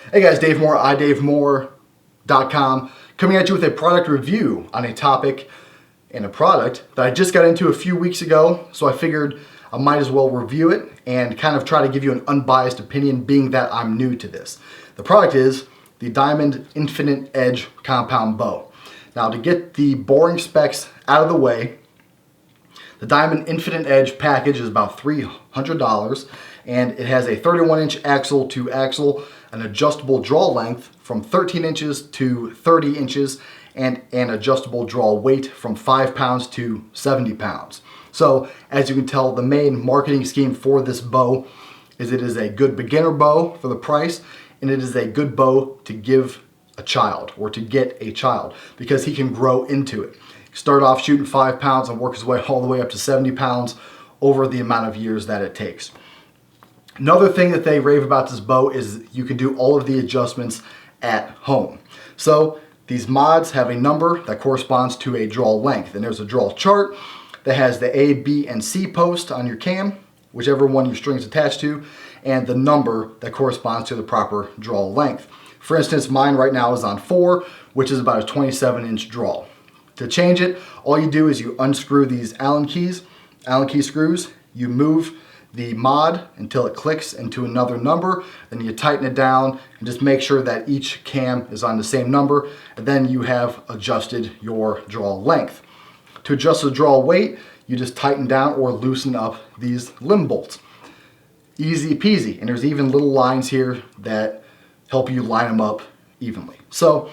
Hey guys, Dave Moore, idavemore.com, coming at you with a product review on a topic and a product that I just got into a few weeks ago, so I figured I might as well review it and kind of try to give you an unbiased opinion, being that I'm new to this. The product is the Diamond Infinite Edge Compound Bow. Now, to get the boring specs out of the way, the Diamond Infinite Edge package is about $300, and it has a 31-inch axle to axle, an adjustable draw length from 13 inches to 30 inches, and an adjustable draw weight from 5 pounds to 70 pounds. So, as you can tell, the main marketing scheme for this bow is it is a good beginner bow for the price, and it is a good bow to give a child, or to get a child, because he can grow into it. Start off shooting 5 pounds and work his way all the way up to 70 pounds over the amount of years that it takes. Another thing that they rave about this bow is you can do all of the adjustments at home. So these mods have a number that corresponds to a draw length, and there's a draw chart that has the A, B, and C post on your cam, whichever one your string is attached to, and the number that corresponds to the proper draw length. For instance, mine right now is on 4, which is about a 27-inch draw. To change it, all you do is you unscrew these Allen key screws, you move the mod until it clicks into another number, then you tighten it down and just make sure that each cam is on the same number, and then you have adjusted your draw length. To adjust the draw weight, you just tighten down or loosen up these limb bolts. Easy peasy, and there's even little lines here that help you line them up evenly. So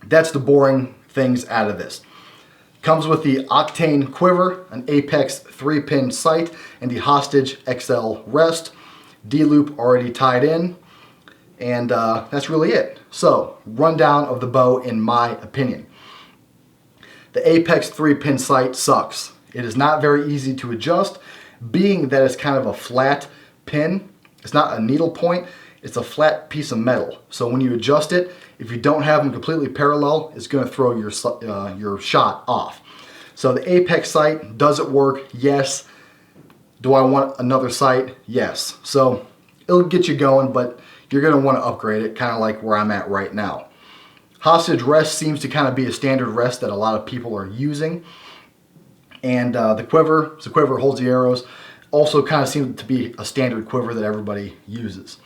that's the boring things out of this. Comes with the Octane quiver, an Apex 3-pin sight, and the Hostage XL rest. D-loop already tied in, and that's really it. So, rundown of the bow in my opinion. The Apex 3-pin sight sucks. It is not very easy to adjust, being that it's kind of a flat pin. It's not a needle point, it's a flat piece of metal. So when you adjust it, if you don't have them completely parallel, it's going to throw your shot off. So the Apex sight, does it work? Yes. Do I want another sight? Yes. So it'll get you going, but you're going to want to upgrade it, kind of like where I'm at right now. Hostage rest seems to kind of be a standard rest that a lot of people are using. And the quiver holds the arrows, also kind of seems to be a standard quiver that everybody uses.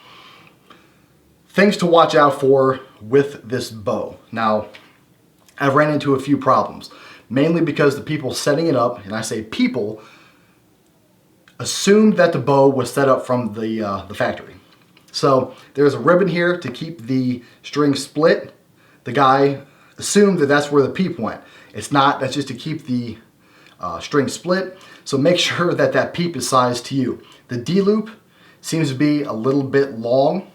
Things to watch out for with this bow. Now, I've ran into a few problems, mainly because the people setting it up, and I say people, assumed that the bow was set up from the factory. So there's a ribbon here to keep the string split. The guy assumed that that's where the peep went. It's not, that's just to keep the string split. So make sure that that peep is sized to you. The D-loop seems to be a little bit long,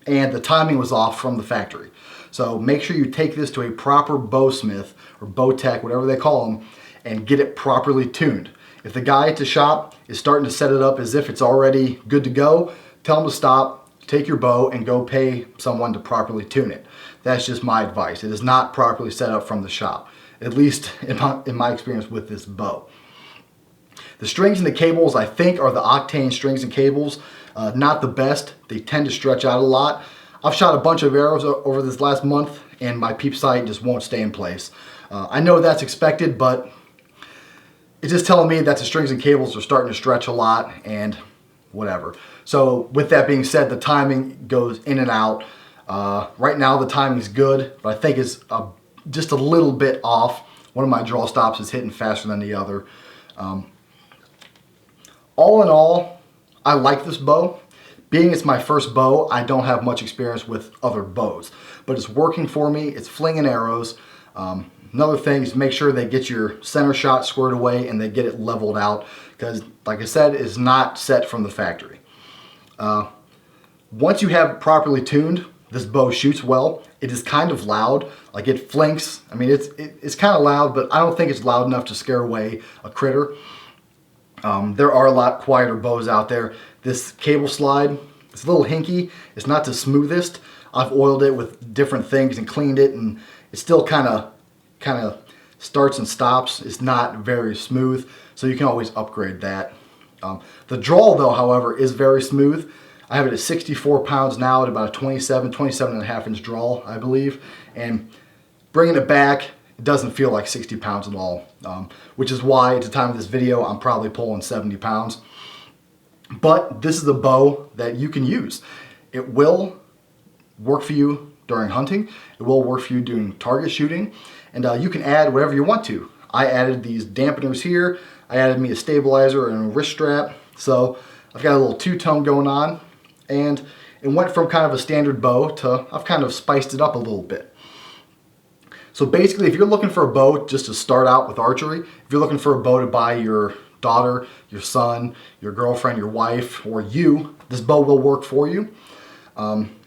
and the timing was off from the factory. So make sure you take this to a proper bowsmith or bow tech, whatever they call them, and get it properly tuned. If the guy at the shop is starting to set it up as if it's already good to go, tell him to stop, take your bow, and go pay someone to properly tune it. That's just my advice. It is not properly set up from the shop, at least in my experience with this bow. The strings and the cables, I think, are the Octane strings and cables. Not the best. They tend to stretch out a lot. I've shot a bunch of arrows over this last month, and my peep sight just won't stay in place. I know that's expected, but it's just telling me that the strings and cables are starting to stretch a lot, and whatever. So with that being said, the timing goes in and out. Right now the timing is good, but I think it's just a little bit off. One of my draw stops is hitting faster than the other. All in all, I like this bow. Being it's my first bow, I don't have much experience with other bows, but it's working for me. It's flinging arrows. Another thing is make sure they get your center shot squared away and they get it leveled out, because like I said, it's not set from the factory. Once you have it properly tuned, this bow shoots well. It is kind of loud, like it flinks. I mean, it's kind of loud, but I don't think it's loud enough to scare away a critter. There are a lot quieter bows out there. This cable slide, it's a little hinky. It's not the smoothest. I've oiled it with different things and cleaned it, and it still kind of starts and stops. It's not very smooth, so you can always upgrade that. The draw, though, however, is very smooth. I have it at 64 pounds now at about a 27 and a half inch draw, I believe. And bringing it back, it doesn't feel like 60 pounds at all, which is why at the time of this video, I'm probably pulling 70 pounds. But this is a bow that you can use. It will work for you during hunting. It will work for you doing target shooting. And you can add whatever you want to. I added these dampeners here. I added me a stabilizer and a wrist strap. So I've got a little two-tone going on. And it went from kind of a standard bow to I've kind of spiced it up a little bit. So basically, if you're looking for a bow just to start out with archery, if you're looking for a bow to buy your daughter, your son, your girlfriend, your wife, or you, this bow will work for you.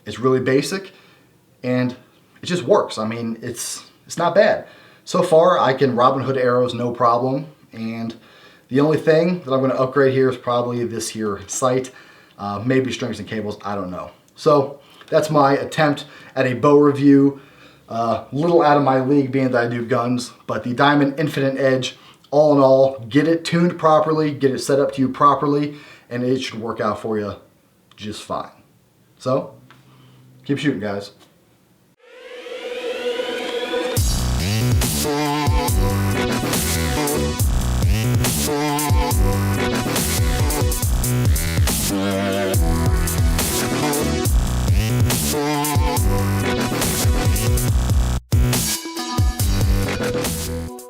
It's really basic and it just works. I mean, it's not bad. So far, I can Robin Hood arrows no problem, and the only thing that I'm going to upgrade here is probably this here sight, maybe strings and cables, I don't know. So that's my attempt at a bow review. Little out of my league being that I do guns, but the Diamond Infinite Edge, all in all, get it tuned properly, get it set up to you properly, and it should work out for you just fine. So, keep shooting, guys.